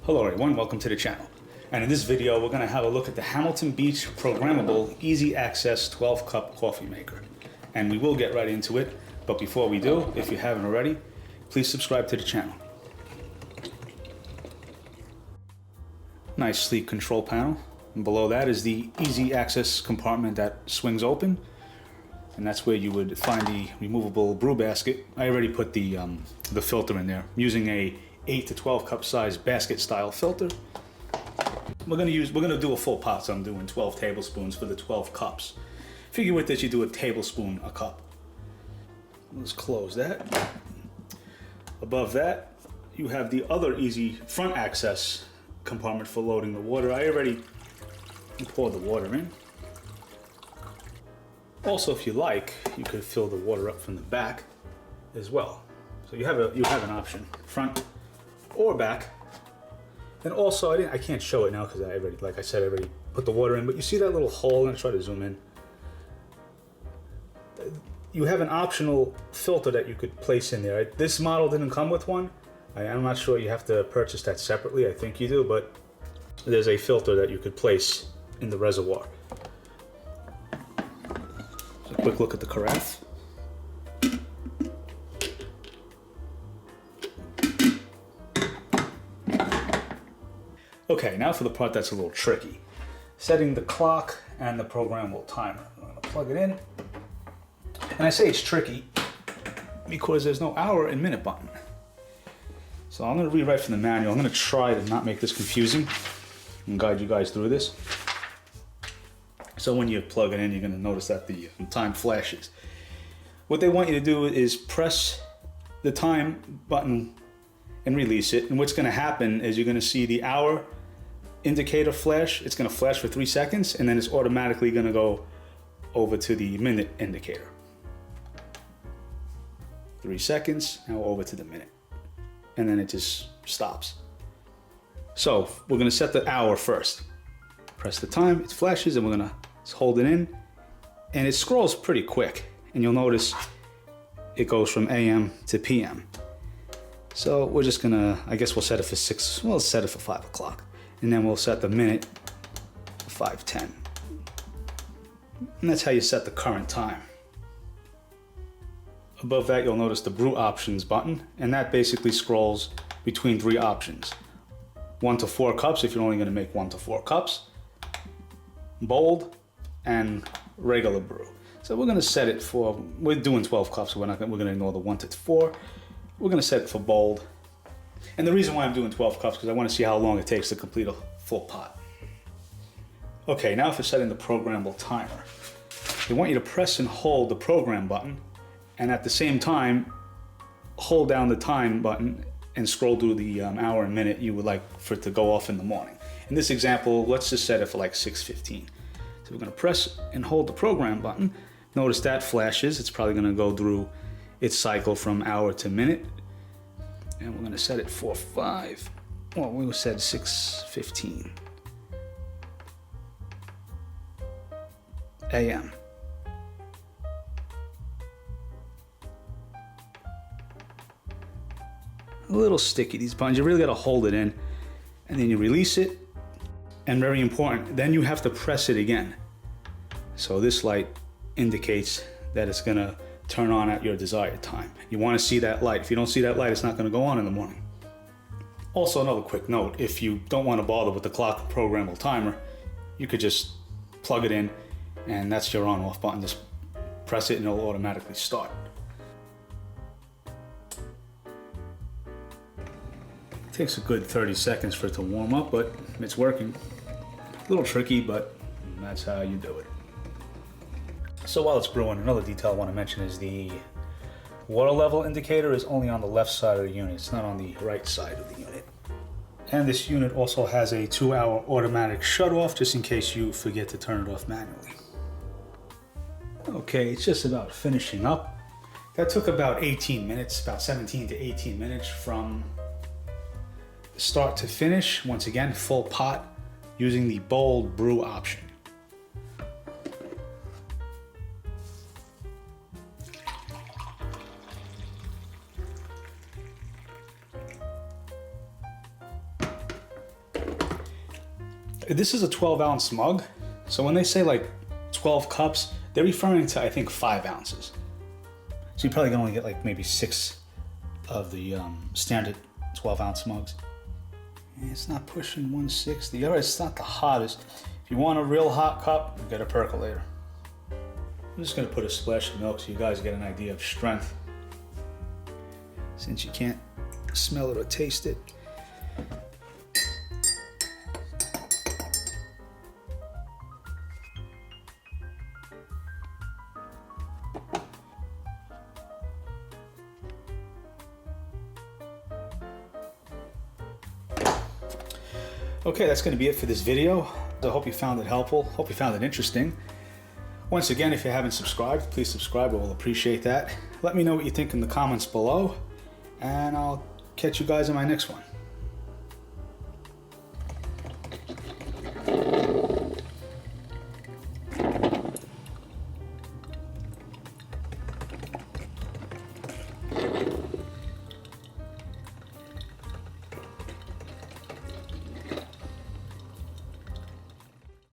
Hello everyone, welcome to the channel. And in this video, we're going to have a look at the Hamilton Beach programmable easy access 12 cup coffee maker. And we will get right into it, but before we do, if you haven't already, please subscribe to the channel. Nice sleek control panel. And below that is the easy access compartment that swings open. And that's where you would find the removable brew basket. I already put the filter in there, using a 8 to 12 cup size basket style filter. We're gonna do a full pot, so I'm doing 12 tablespoons for the 12 cups. Figure with this you do a tablespoon a cup. Let's close that. Above that, you have the other easy front access compartment for loading the water. I already poured the water in. Also, if you like, you could fill the water up from the back as well. So you have an option, front or back. And also, I can't show it now because I already, like I said, I already put the water in, but you see that little hole? I'm gonna try to zoom in. You have an optional filter that you could place in there. This model didn't come with one. I'm not sure, you have to purchase that separately. I think you do, but there's a filter that you could place in the reservoir. So a quick look at the carafe. Okay, now for the part that's a little tricky. Setting the clock and the programmable timer. I'm gonna plug it in. And I say it's tricky because there's no hour and minute button. So I'm gonna rewrite from the manual. I'm gonna try to not make this confusing and guide you guys through this. So when you plug it in, you're gonna notice that the time flashes. What they want you to do is press the time button and release it. And what's gonna happen is you're gonna see the hour indicator flash. It's gonna flash for 3 seconds, and then it's automatically gonna go over to the minute indicator. 3 seconds, now over to the minute. And then it just stops. So we're gonna set the hour first. Press the time, it flashes, and we're gonna just hold it in. And it scrolls pretty quick. And you'll notice it goes from AM to PM. So we're just gonna, I guess we'll set it for 6, we'll set it for 5 o'clock. And then we'll set the minute for 5:10. And that's how you set the current time. Above that, you'll notice the brew options button, and that basically scrolls between 3 options. 1 to 4 cups if you're only gonna make 1 to 4 cups, bold, and regular brew. So we're gonna set it for, we're doing 12 cups, so we're gonna ignore the 1 to 4. We're gonna set it for bold. And the reason why I'm doing 12 cups, because I wanna see how long it takes to complete a full pot. Okay, now for setting the programmable timer. They want you to press and hold the program button, and at the same time, hold down the time button and scroll through the hour and minute you would like for it to go off in the morning. In this example, let's just set it for like 6:15. So we're gonna press and hold the program button. Notice that flashes. It's probably gonna go through its cycle from hour to minute. And we're gonna set it for 5. Well, we said 6:15 AM. A little sticky, these buttons. You really gotta hold it in, and then you release it. And very important, then you have to press it again. So this light indicates that it's gonna turn on at your desired time. You wanna see that light. If you don't see that light, it's not gonna go on in the morning. Also, another quick note, if you don't wanna bother with the clock programmable timer, you could just plug it in, and that's your on-off button. Just press it and it'll automatically start. It takes a good 30 seconds for it to warm up, but it's working. A little tricky, but that's how you do it. So while it's brewing, another detail I want to mention is the water level indicator is only on the left side of the unit. It's not on the right side of the unit. And this unit also has a 2-hour automatic shut-off, just in case you forget to turn it off manually. Okay, it's just about finishing up. That took about 18 minutes, about 17 to 18 minutes from start to finish. Once again, full pot using the bold brew option. This is a 12-ounce mug. So when they say like 12 cups, they're referring to, I think, 5 ounces. So you probably can only get like maybe 6 of the standard 12-ounce mugs. And it's not pushing 160. All right, it's not the hottest. If you want a real hot cup, get a percolator. I'm just gonna put a splash of milk so you guys get an idea of strength. Since you can't smell it or taste it. Okay, that's going to be it for this video. I hope you found it helpful. Hope you found it interesting. Once again, if you haven't subscribed, please subscribe. I will appreciate that. Let me know what you think in the comments below, and I'll catch you guys in my next one.